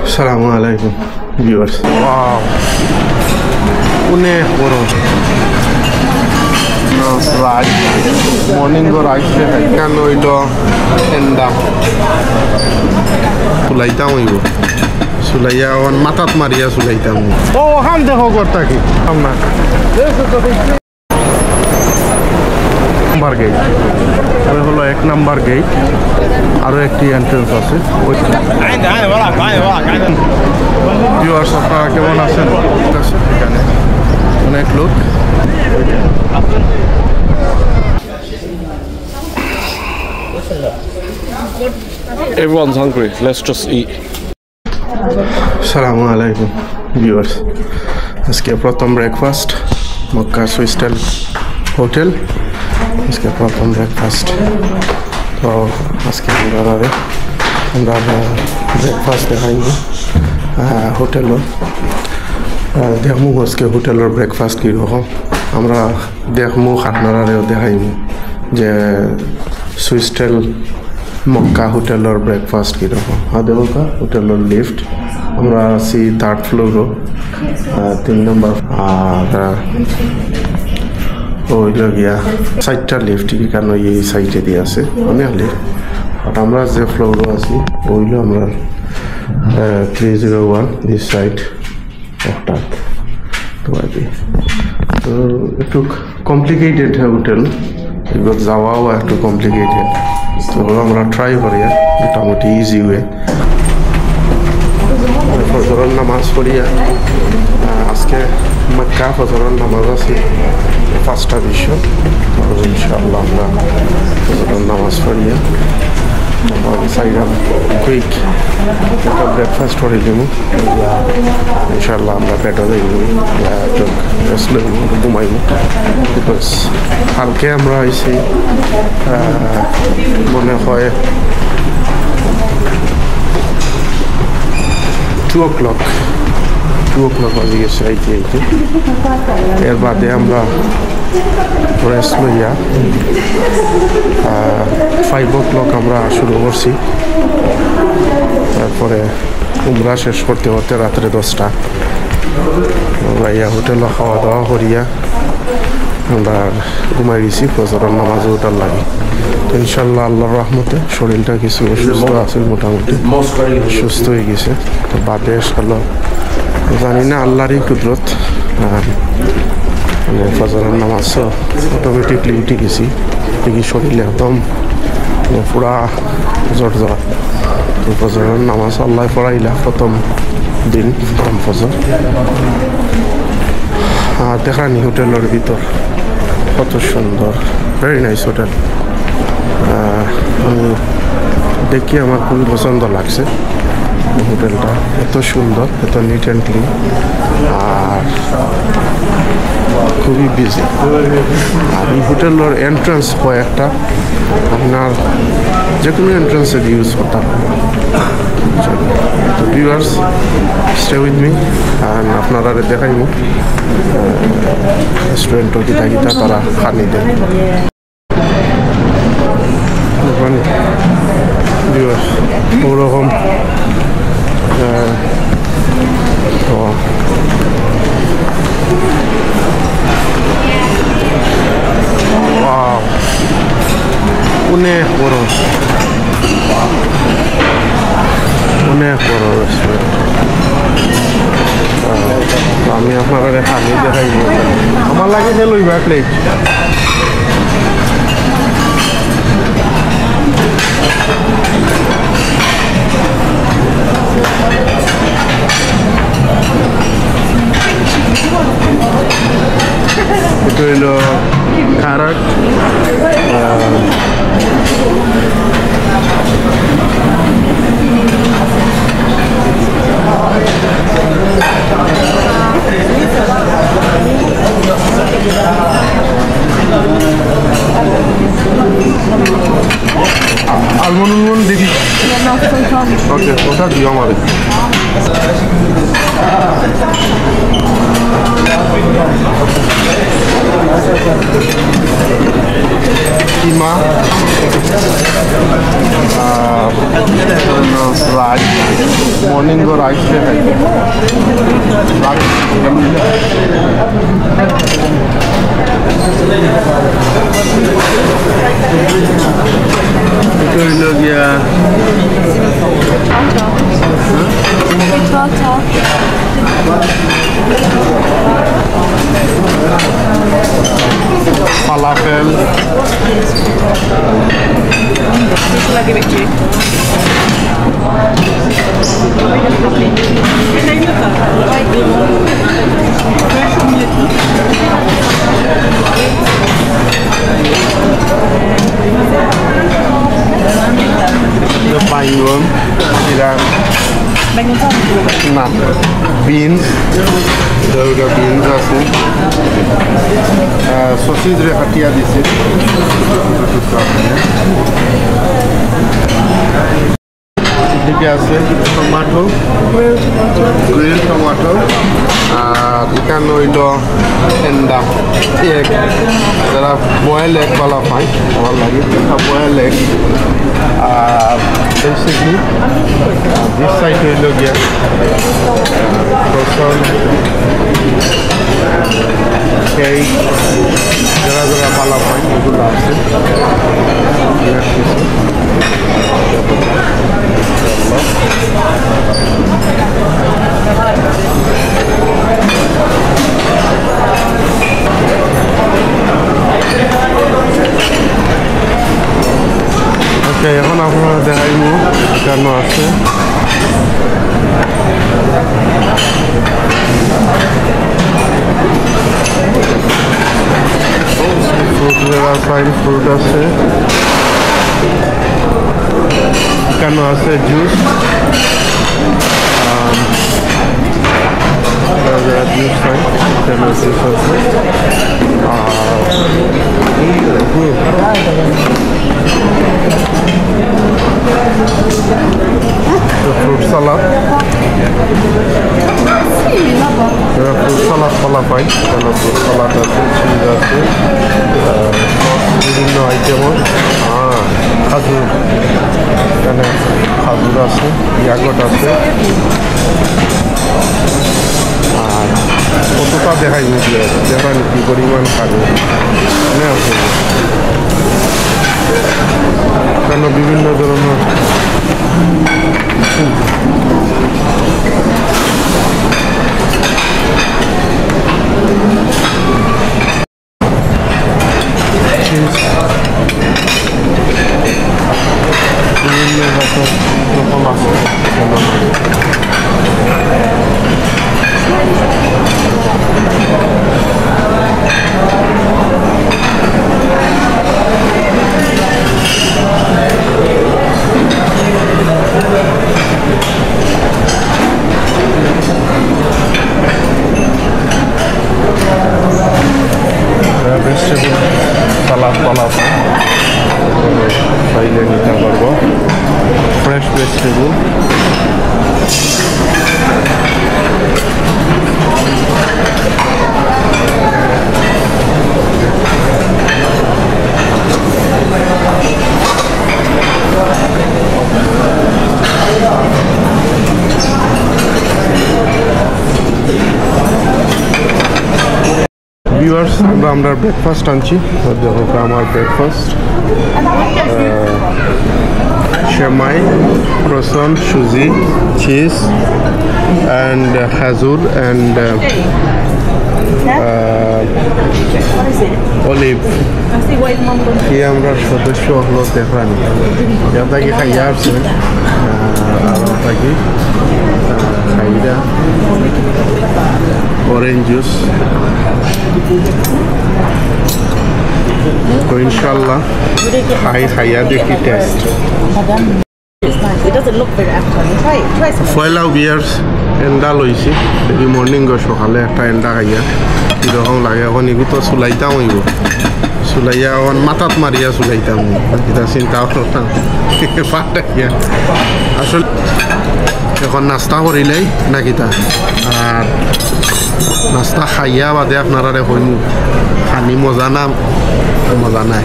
Assalamualaikum viewers. Wow. Unek boro. No, right. Morning go right se kan oilo enda. Sulaita hoibo. Sulaiya on matat maria sulaita. Oh, ham dekho korta ki. Hamna. Number gate. এটা হলো 1 number gate আরো একটি entrance আছে viewers আপনারা কেমন আছেন এখানে অনেক লোক Everyone's hungry. Let's just eat. আসসালামু আলাইকুম ভিউয়ার্স আজকে প্রথম ব্রেকফাস্ট মক্কা সুইস্টাইল হোটেল আজকে প্রথম ব্রেকফাস্ট তো আজকে আমরা ব্রেকফাস্ট দেখাইব হোটেলও দেখমু আজকে হোটেলের ব্রেকফাস্ট কীরকম আমরা দেখমু আপনারাও দেখাইব যে সুইস্টাইল মক্কা হোটেলের ব্রেকফাস্ট কীরকম আদেওকা হোটেলের লিফট আমরা আছি 3rd ফ্লোরও 3 নম্বর আর ওইটা গিয়া 4টা লিফট কারণ এই সাইডে দিয়ে আছে অনেক লিফট আর আমরা যে ফ্লোরও আছি ওইলো আমরা 301 দিস সাইড অর্থাৎ তো তো একটু কমপ্লিকেটেড হোটেল এগুলো যাওয়াও একটু কমপ্লিকেটেড তো আমরা ট্রাই করি মোটামুটি ইজি ওয়ে ফজরের নামাজ পড়িয়া আজকে মক্কা ফজরের নামাজ আছে 5টা বিশ্ব ইনশাআল্লাহ আমরা ফজরের নামাজ পড়িয়া সাইডাম কুইক একটা ব্রেকফাস্ট করে দেবো ইনশাআল্লাহ আমরা পেটও দেখব একটু রেস্ট লইব ঘুমাইব বিকজ কালকে আমরা আইছি মনে হয় 2 o'clock বাজে গেছে আইতে এর বাদে আমরা রেস্ট লইয়া 5 o'clock আমরা শুরু করছি তারপরে উমরা শেষ করতে করতে রাত্রে 10টা আমরা ইয়া হোটেলে খাওয়া দাওয়া করিয়া আমরা ঘুমাই গেছি ফজরের নামাজে ওঠার লাগে তো ইনশাল্লাহ আল্লাহর রহমতে শরীরটা কিছু সুস্থ আছে মোটামুটি সুস্থ হয়ে গেছে তো বাদে হলো জানি না আল্লাহরই কুদরত মানে ফজরের নামাজ অটোমেটিকলি উঠে গেছি দেখি শরীরে একদম পুরা জ্বর তো ফজরের নামাজ আল্লাহ পড়াইলা প্রথম দিন প্রথম ফজর আর দেখানি হোটেলের ভিতর কত সুন্দর ভেরি নাইস হোটেল আমি দেখি আমার খুবই পছন্দ লাগছে হোটেলটা এত সুন্দর এত নিট অ্যান্ড ক্লিন আর খুবই বিজি আর এই হোটেলের এন্ট্রান্স কয়েকটা আপনার যে কোনো এন্ট্রান্সে ইউজ করতে তো ভিউয়ার্স স্টে উইথ মি আর আপনারা দেখাইব রেস্টুরেন্টও কিতা কিতা তারা খানি দেন ভিউয়ার্স ওরকম Wow, অনেক বড় রেস্টুরেন্ট আমি আপনারা খালি দেখাই আমার লাগে যে লইবা প্লেট itu hলো carrot almond দেখি ওকে ওটা দিও আমারে কিমা রাইস মর্নিং রাইস গিয়া falafel. Shall I give it to you? The baygon, না বিনস দুটা বিনস আছে সসেজ রে কাটিয়া দিছে এদিকে আছে টমেটো গ্রিল টমেটো আর এখানে হইল এন্ডা এগ যারা বয়েল এগ বলা পায় আমার লাগে বয়েল এগ আর বেসিকলি দিস সাইড হইল গিয়া রসন কেক যারা যারা পালা পায় এগুলো আছে ওকে এখন আপনারা দেখাইমু কেন আছে ফ্রুট আছে কেন আছে জুস জুস হয় কেন জুস আছে ফ্রুট সালাদ ফ্রুট সালাদ ফলা পাই কেন ফ্রুট সালাদ আছে চিজ আছে বিভিন্ন আইটেমও খাজুর এখানে খাজুর আছে ইয়াগট আছে আর কতটা দেখাই বুঝলে দেখান কি পরিমাণ খাজুর আছে কেন বিভিন্ন ধরনের বিভিন্ন রকম আছে ভেজিটেবল সালাদ পালাদ চাইলে নিতে পারবো ফ্রেশ ভেজিটেবল ভিউয়ার্স আমরা ব্রেকফাস্ট আনছি দেখো আমার ব্রেকফাস্ট সেমাই ক্রোসন সুজি চিজ অ্যান্ড খাজুর অ্যান্ড অলিভ কি আমরা সদস্য হলো দেখলানি যাতাকি খাইয়া আসছে আরও থাকি খাইরা অরেঞ্জ জুস তো ইনশাল্লাহ খাইয়া দেখি টেস্ট ফয়লাও বিয়ার্স এন্ডা লইছি দেখি মর্নিং সকালে একটা এন্ডা খাইয়া কীরকম লাগে এখন এগুলো তো চুলাইতাম হইব চুলাইয়া এখন মাথাত মারিয়া চুলাইতাম এটা চিন্তা করতাম পাঠাইয়া আসলে এখন নাস্তা করিলেই নাকি তা আর নাস্তা খাইয়া বাদে আপনারা হইমু খানি মজা না মজা নাই।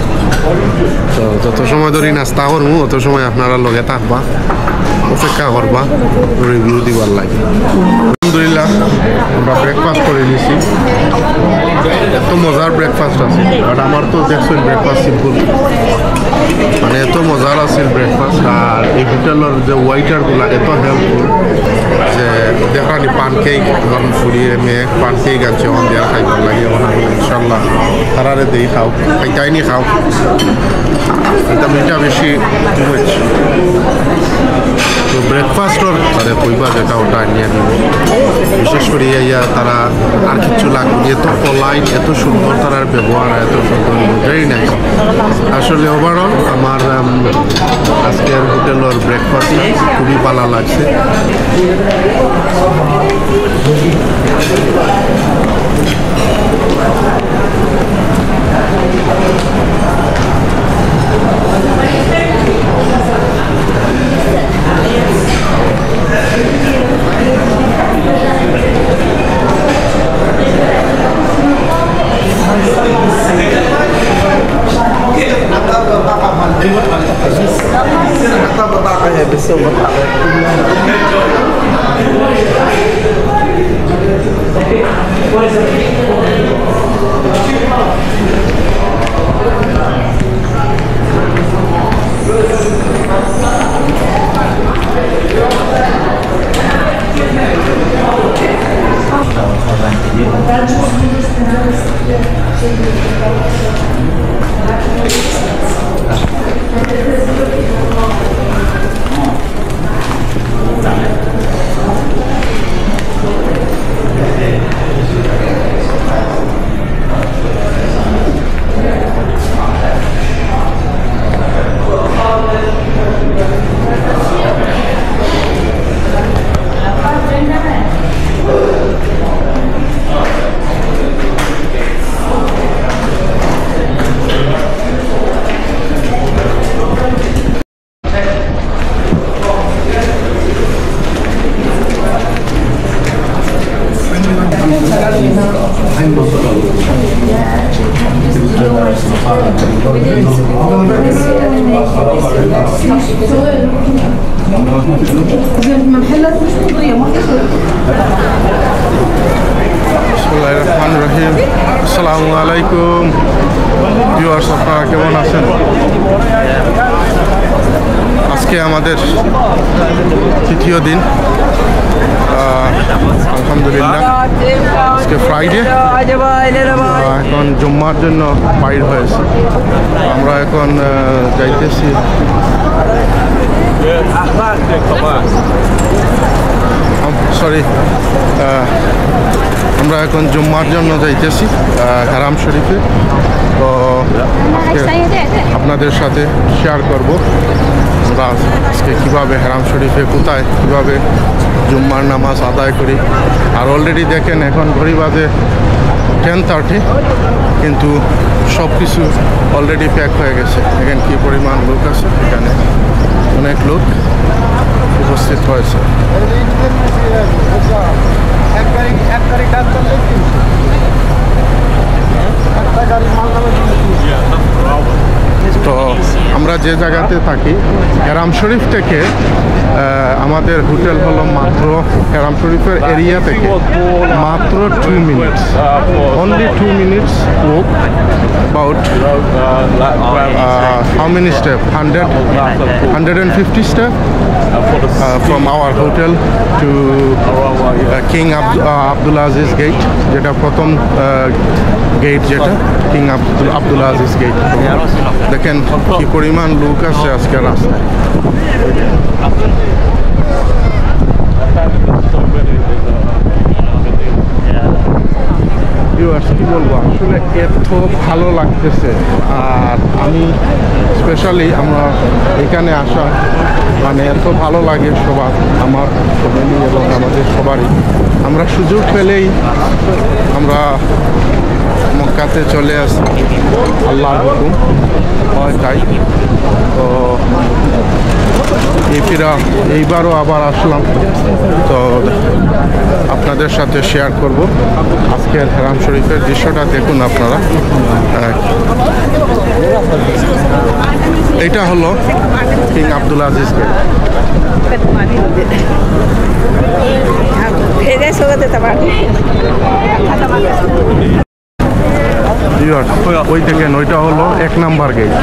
তো যত সময় ধরে নাস্তা করবো অত সময় আপনারা লগে থাকবা, অপেক্ষা করবা, রিভিউ দিবার লাগে। আলহামদুলিল্লাহ আমরা ব্রেকফাস্ট করে নিছি, এত মজার ব্রেকফাস্ট আছে। বাট আমার তো দেখছেন ব্রেকফাস্ট সিম্পল, মানে এত মজার আছে ব্রেকফাস্ট। আর এই হোটেলের যে ওয়াইটারগুলো এত হেল্পফুল যে দেখানি পানকেক গরম ফুরিয়ে মেয়ে পানকেক আনছে অন দেওয়ার খাইবার লাগে। ইনশাল্লাহ তারারে দেই খাও, খাইতাইনি খাও, এটা মিঠা বেশি হয়েছে। তো ব্রেকফাস্টর তাদের কইবা যেটা ওটা নিয়ে নিব। বিশেষ করে ইয়া তারা আর কিছু লাগবে, এত পলাইট, এত সুন্দর তারার ব্যবহার, এত সুন্দর বোঝাই নাই। আসলে ওভারঅল আমার আজকের হোটেলের ব্রেকফাস্ট খুবই ভালো লাগছে। বিসমিল্লাহিররহমানিররহিম। আসসালামু আলাইকুম ভিউয়ার্স, আপনারা কেমন আছেন? আজকে আমাদের তৃতীয় দিন, আলহামদুলিল্লাহ। আজকে ফ্রাইডে, এখন জুম্মার জন্য বাইর হয়েছে। আমরা এখন যাইতেছি আমরা এখন জুম্মার জন্য যাইতেছি হারাম শরীফে। তো আপনাদের সাথে শেয়ার করব আমরা আজকে কীভাবে হারাম শরীফে কোথায় কীভাবে জুম্মার নামাজ আদায় করি। আর অলরেডি দেখেন এখন ঘড়ি বাজে 10:30, কিন্তু সব কিছু অলরেডি প্যাক হয়ে গেছে। দেখেন কী পরিমাণ লোক আছে, এখানে অনেক লোক উপস্থিত হয়েছে। তো আমরা যে জায়গাতে থাকি হারাম শরীফ থেকে আমাদের হোটেল হলো মাত্র হারাম শরীফের এরিয়া থেকে মাত্র 2 minutes, only 2 minutes walk. About how many steps? 150 steps from our hotel to King Abdulaziz Gate, যেটা প্রথম গেট, যেটা কিং আব্দুলাজিজ গেট। দেখেন কি পরিমাণ লোক আছে আজকে রাস্তায়। কি বলবো, আসলে এত ভালো লাগতেছে। আর আমি স্পেশালি আমরা এখানে আসা মানে এত ভালো লাগে সবার, আমার ফ্যামিলি এবং আমাদের সবারই। আমরা সুযোগ পেলেই আমরা মক্কাতে চলে আসি, আল্লাহর হুকুম হয় তাই। তো এইবারও আবার আসলাম, তো আপনাদের সাথে শেয়ার করব আজকের হারাম শরীফের দৃশ্যটা। দেখুন আপনারা, এটা হলো কিং আব্দুল আজিজ গেট। ওই দেখেন, ওইটা হলো 1 নাম্বার গেট,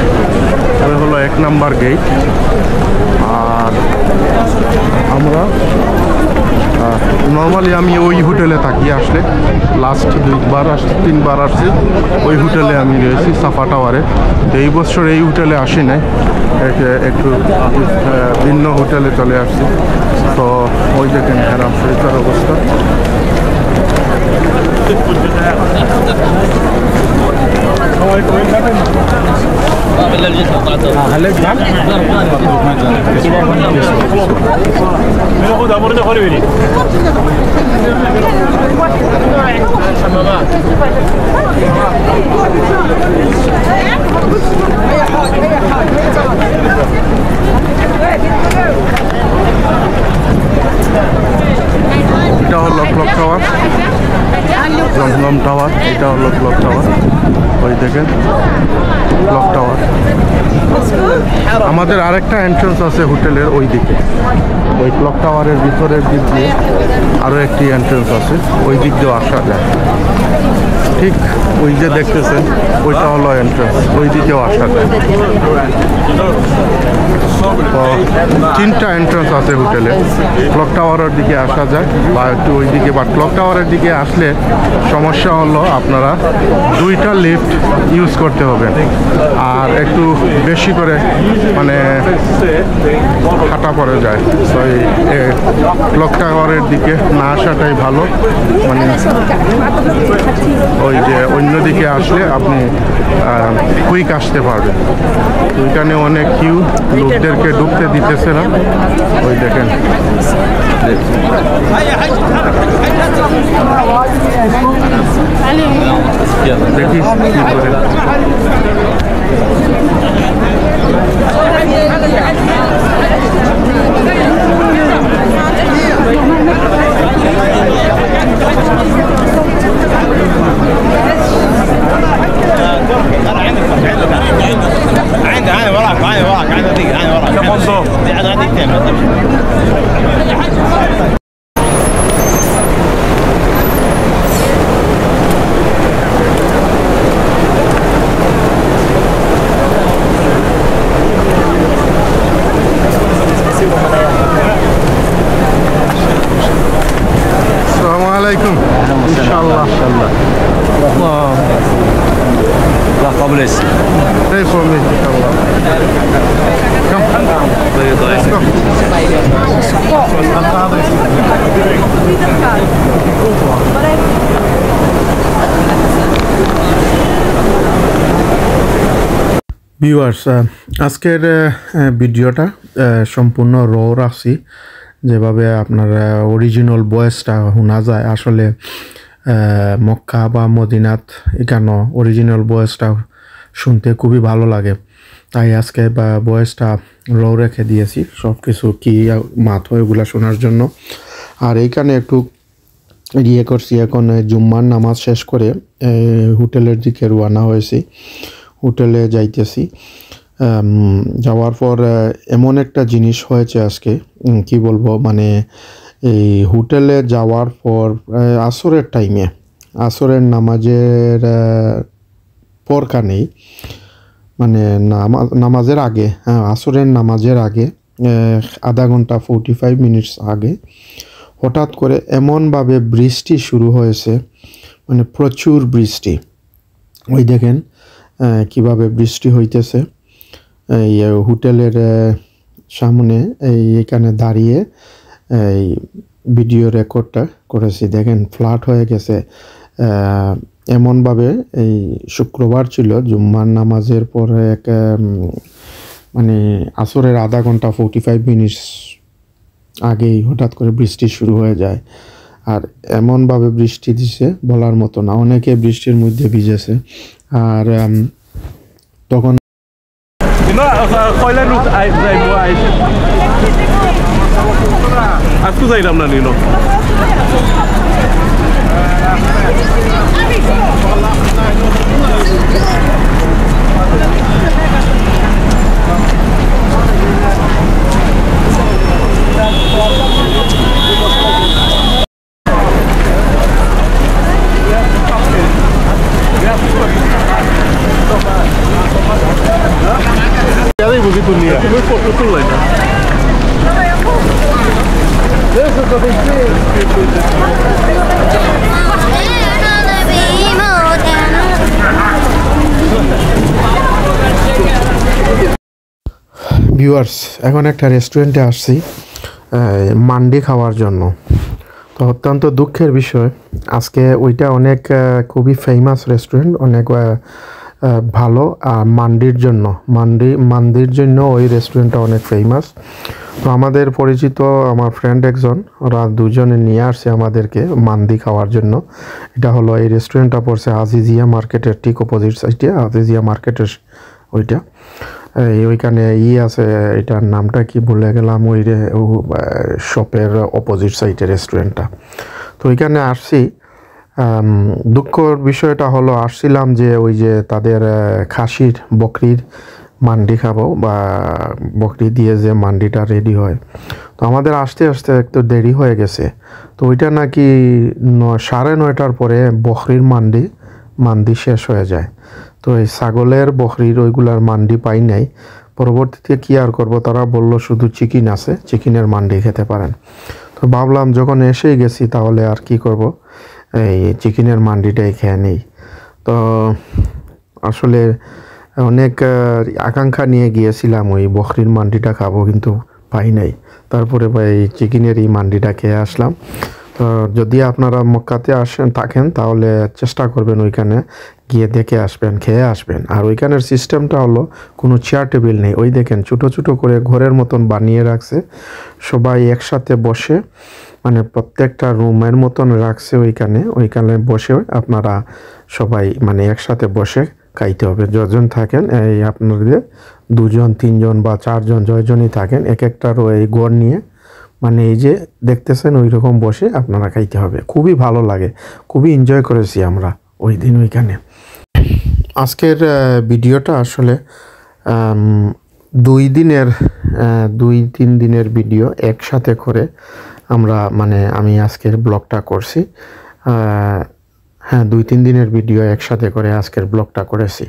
ওই হলো 1 নাম্বার গেট। আর আমরা নর্মালি আমি ওই হোটেলে থাকি, আসলে লাস্ট 3বার আসছি ওই হোটেলে আমি রয়েছি সাফা টাওয়ারে। তো এই বছর এই হোটেলে আসি নাই, একটু ভিন্ন হোটেলে চলে আসছি। তো ওই দেখেন হারাম শরীফের অবস্থা। এটা হলো ক্লক টাওয়ার, জমজম টাওয়ার। এটা হলো ক্লক টাওয়ার, ওই দেখেন ক্লক টাওয়ার। আমাদের আরেকটা এন্ট্রান্স আছে হোটেলের ওই দিকে, ওই ক্লক টাওয়ারের ভিতরের দিক দিয়ে আরও একটি এন্ট্রান্স আছে, ওই দিক দিয়েও আসা যায়। ঠিক ওই যে দেখতেছেন ওইটা হলো এন্ট্রান্স, ওই দিকেও আসা যায়। তো 3টা এন্ট্রান্স আছে হোটেলে, ক্লক টাওয়ারের দিকে আসা যায় বা একটু ওই দিকে। বা ক্লক টাওয়ারের দিকে আসলে সমস্যা হলো আপনারা 2টা লিফট ইউজ করতে হবে, আর একটু বেশি করে মানে হাঁটা পড়ে যায়। তো এই ক্লক টাওয়ারের দিকে না আসাটাই ভালো, মানে ওই যে অন্যদিকে আসলে আপনি কুইক আসতে পারবেন। ওইখানে অনেক কিউ, লোকদেরকে ঢুকতে দিতেছে না। ওই দেখেন, দেখি কি করে। Inshallah. Allah kabul etsin. Pray for me, inshallah. Come. Let's go. Viewers, আজকের ভিডিওটা সম্পূর্ণ র রাখছি, যেভাবে আপনার অরিজিনাল ভয়েসটা শোনা যায়। আসলে মক্কা বা মদিনাত এখানে অরিজিনাল ভয়েসটা শুনতে খুবই ভালো লাগে, তাই আজকে ভয়েসটা র রেখে দিয়েছি, সব কিছু কী মাথা এগুলো শোনার জন্য। আর এইখানে একটু ইয়ে করছি, এখন জুম্মার নামাজ শেষ করে হোটেলের দিকে রওনা হয়েছি, হোটেলে যাইতেছি। যাওয়ার পর এমন একটা জিনিস হয়েছে আজকে, কি বলবো, মানে এই হোটেলে যাওয়ার পর আসরের টাইমে, আসরের নামাজের পরখানেই, মানে নামাজের আগে, আসরের নামাজের আগে আধা ঘন্টা 45 মিনিটস আগে হঠাৎ করে এমনভাবে বৃষ্টি শুরু হয়েছে, মানে প্রচুর বৃষ্টি। ওই দেখেন কিভাবে বৃষ্টি হইতেছে। এই হোটেলের সামনে এখানে দাঁড়িয়ে এই ভিডিও রেকর্ডটা করেছি। দেখেন ফ্ল্যাট হয়ে গেছে এমনভাবে। এই শুক্রবার ছিল, জুম্মার নামাজের পরে মানে আসরের আধা ঘন্টা 45 মিনিটস আগেই হঠাৎ করে বৃষ্টি শুরু হয়ে যায়। আর এমনভাবে বৃষ্টি দিছে বলার মতো না, অনেকে বৃষ্টির মধ্যে ভিজেছে। আর তখন No, koila nut ay mo ay. Aku zai ramna nilo. Begitu nih ya. Foto tuh lah. Viewers এখন একটা রেস্টুরেন্টে আসছি মান্ডি খাওয়ার জন্য। তো অত্যন্ত দুঃখের বিষয় আজকে ওইটা অনেক খুবই ফেমাস রেস্টুরেন্ট, অনেক ভালো মান্ডির জন্য ওই রেস্টুরেন্টটা অনেক ফেমাস। তো আমাদের পরিচিত আমার ফ্রেন্ড একজন, ওরা দুজনে নিয়ে আসছে আমাদেরকে মান্দি খাওয়ার জন্য। এটা হলো এই রেস্টুরেন্টটা পড়ছে আজিজিয়া মার্কেটের ঠিক অপোজিট সাইডে, আজিজিয়া মার্কেটের ওইটা ওইখানে আছে, এটার নামটা কি ভুলে গেলাম, ওই শপের অপোজিট সাইডে রেস্টুরেন্টটা। তো ওইখানে আসছি। দুঃখর বিষয়টা হলো আসছিলাম যে ওই যে তাদের খাসির বকরির মান্ডি খাবো, বা বকরি দিয়ে যে মান্ডিটা রেডি হয়। তো আমাদের আসতে আসতে একটু দেরি হয়ে গেছে। তো ওইটা নাকি 9:30টার পরে বকরির মান্ডি শেষ হয়ে যায়। তো এই ছাগলের বকরির ওইগুলার মান্ডি পাই নাই। পরবর্তীতে কী আর করবো, তারা বলল শুধু চিকেন আছে, চিকেনের মান্ডি খেতে পারেন। তো ভাবলাম যখন এসেই গেছি তাহলে আর কি করব, এই চিকেনের মান্ডিটাই খেয়ে নেই। তো আসলে অনেক আকাঙ্ক্ষা নিয়ে গিয়েছিলাম ওই বকরির মান্ডিটা খাবো, কিন্তু পাই নাই। তারপরে এই চিকেনের এই মান্ডিটা খেয়ে আসলাম। তো যদি আপনারা মক্কাতে থাকেন তাহলে চেষ্টা করবেন ওইখানে গিয়ে দেখে আসবেন, খেয়ে আসবেন। আর ওইখানের সিস্টেমটা হলো কোনো চেয়ার টেবিল নেই, ওই দেখেন ছোটো ছোটো করে ঘরের মতন বানিয়ে রাখছে, সবাই একসাথে বসে, মানে প্রত্যেকটা রুমের মতন রাখছে ওইখানে বসে আপনারা সবাই মানে একসাথে বসে খাইতে হবে। যজন থাকেন এই আপনাদের 2জন 3জন বা 4জন যজনই থাকেন, এক একটারও এই গড় নিয়ে মানে এই যে দেখতেছেন ওই রকম বসে আপনারা খাইতে হবে। খুবই ভালো লাগে, খুবই এনজয় করেছি আমরা ওই দিন ওইখানে। আজকের ভিডিওটা আসলে 2-3 দিনের ভিডিও একসাথে করে আমরা আমি আজকের ব্লগটা করছি। হ্যাঁ, 2-3 দিনের ভিডিও একসাথে করে আজকের ব্লগটা করেছি।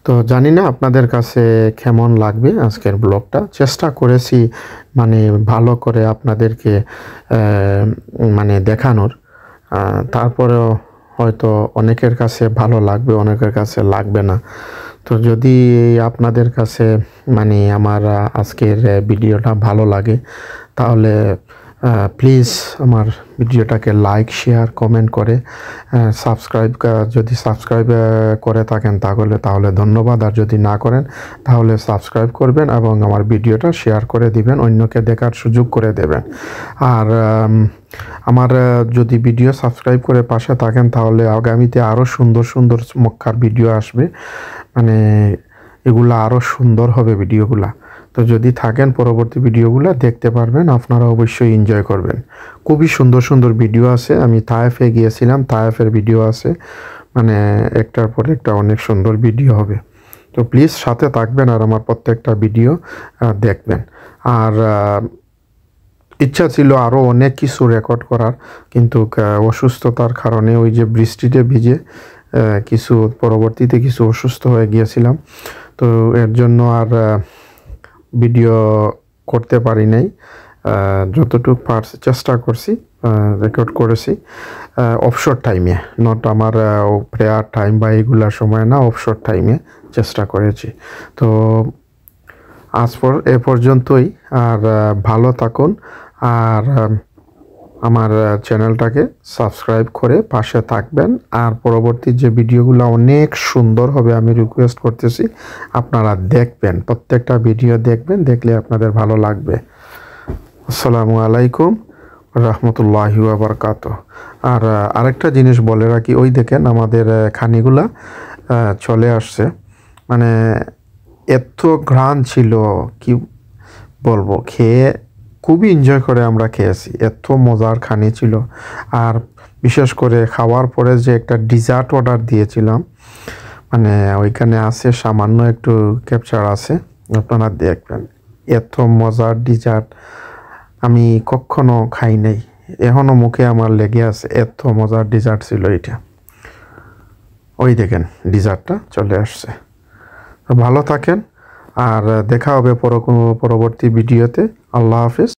তো জানি না আপনাদের কাছে কেমন লাগবে আজকের ব্লগটা। চেষ্টা করেছি ভালো করে আপনাদেরকে দেখানোর, তারপরেও হয়তো অনেকের কাছে ভালো লাগবে, অনেকের কাছে লাগবে না। তো যদি আপনাদের কাছে আমার আজকের ভিডিওটা ভালো লাগে তাহলে প্লিজ আমার ভিডিওটাকে লাইক, শেয়ার, কমেন্ট করে সাবস্ক্রাইব করে থাকেন তাহলে ধন্যবাদ। আর যদি না করেন তাহলে সাবস্ক্রাইব করবেন এবং আমার ভিডিওটা শেয়ার করে দিবেন, অন্যকে দেখার সুযোগ করে দেবেন। আর আমার যদি ভিডিও সাবস্ক্রাইব করে পাশে থাকেন তাহলে আগামীতে আরও সুন্দর সুন্দর মক্কার ভিডিও আসবে, এগুলো আরও সুন্দর হবে ভিডিওগুলা। তো যদি থাকেন পরবর্তী ভিডিওগুলো দেখতে পারবেন, আপনারা অবশ্যই এনজয় করবেন। খুবই সুন্দর সুন্দর ভিডিও আছে। আমি তায়েফে গিয়েছিলাম, তায়েফের ভিডিও আছে, একটার পর একটা অনেক সুন্দর ভিডিও হবে। তো প্লিজ সাথে থাকবেন আর আমার প্রত্যেকটা ভিডিও দেখবেন। আর ইচ্ছা ছিল আরও অনেক কিছু রেকর্ড করার, কিন্তু অসুস্থতার কারণে ওই যে বৃষ্টিতে ভিজে পরবর্তীতে কিছু অসুস্থ হয়ে গিয়েছিলাম। তো এর জন্য আর ভিডিও করতে পারি নাই। যতটুকু পারছি চেষ্টা করছি, রেকর্ড করেছি অফশোর টাইমে, নট আমার প্রেয়ার টাইম বা এগুলার সময় না, অফশোর টাইমে চেষ্টা করেছি। তো এ পর্যন্তই। আর ভালো থাকুন, আর আমার চ্যানেলটাকে সাবস্ক্রাইব করে পাশে থাকবেন। আর পরবর্তী যে ভিডিওগুলো অনেক সুন্দর হবে, আমি রিকোয়েস্ট করতেছি আপনারা দেখবেন, প্রত্যেকটা ভিডিও দেখবেন, দেখলে আপনাদের ভালো লাগবে। আসসালামু আলাইকুম রহমতুল্লাহি ওয়া বারাকাতুহু। আর আরেকটা জিনিস বলে রাখি, ওই দেখেন আমাদের খানিগুলা চলে আসছে, এত ঘ্রাণ ছিল কি বলবো, খেয়ে খুবই এনজয় করে আমরা খেয়েছি, এত মজার খানি ছিল। আর বিশেষ করে খাওয়ার পরে যে একটা ডিজার্ট অর্ডার দিয়েছিলাম, মানে ওইখানে আছে সামান্য একটু ক্যাপচার আছে, আপনারা দেখবেন, এত মজার ডিজার্ট আমি কখনো খাই নাই, এখনও মুখে আমার লেগে আছে, এত মজার ডিজার্ট ছিল এটা। ওই দেখেন ডিজার্টটা চলে আসছে। ভালো থাকেন, আর দেখা হবে পরবর্তী ভিডিওতে। আল্লাহ হাফিজ।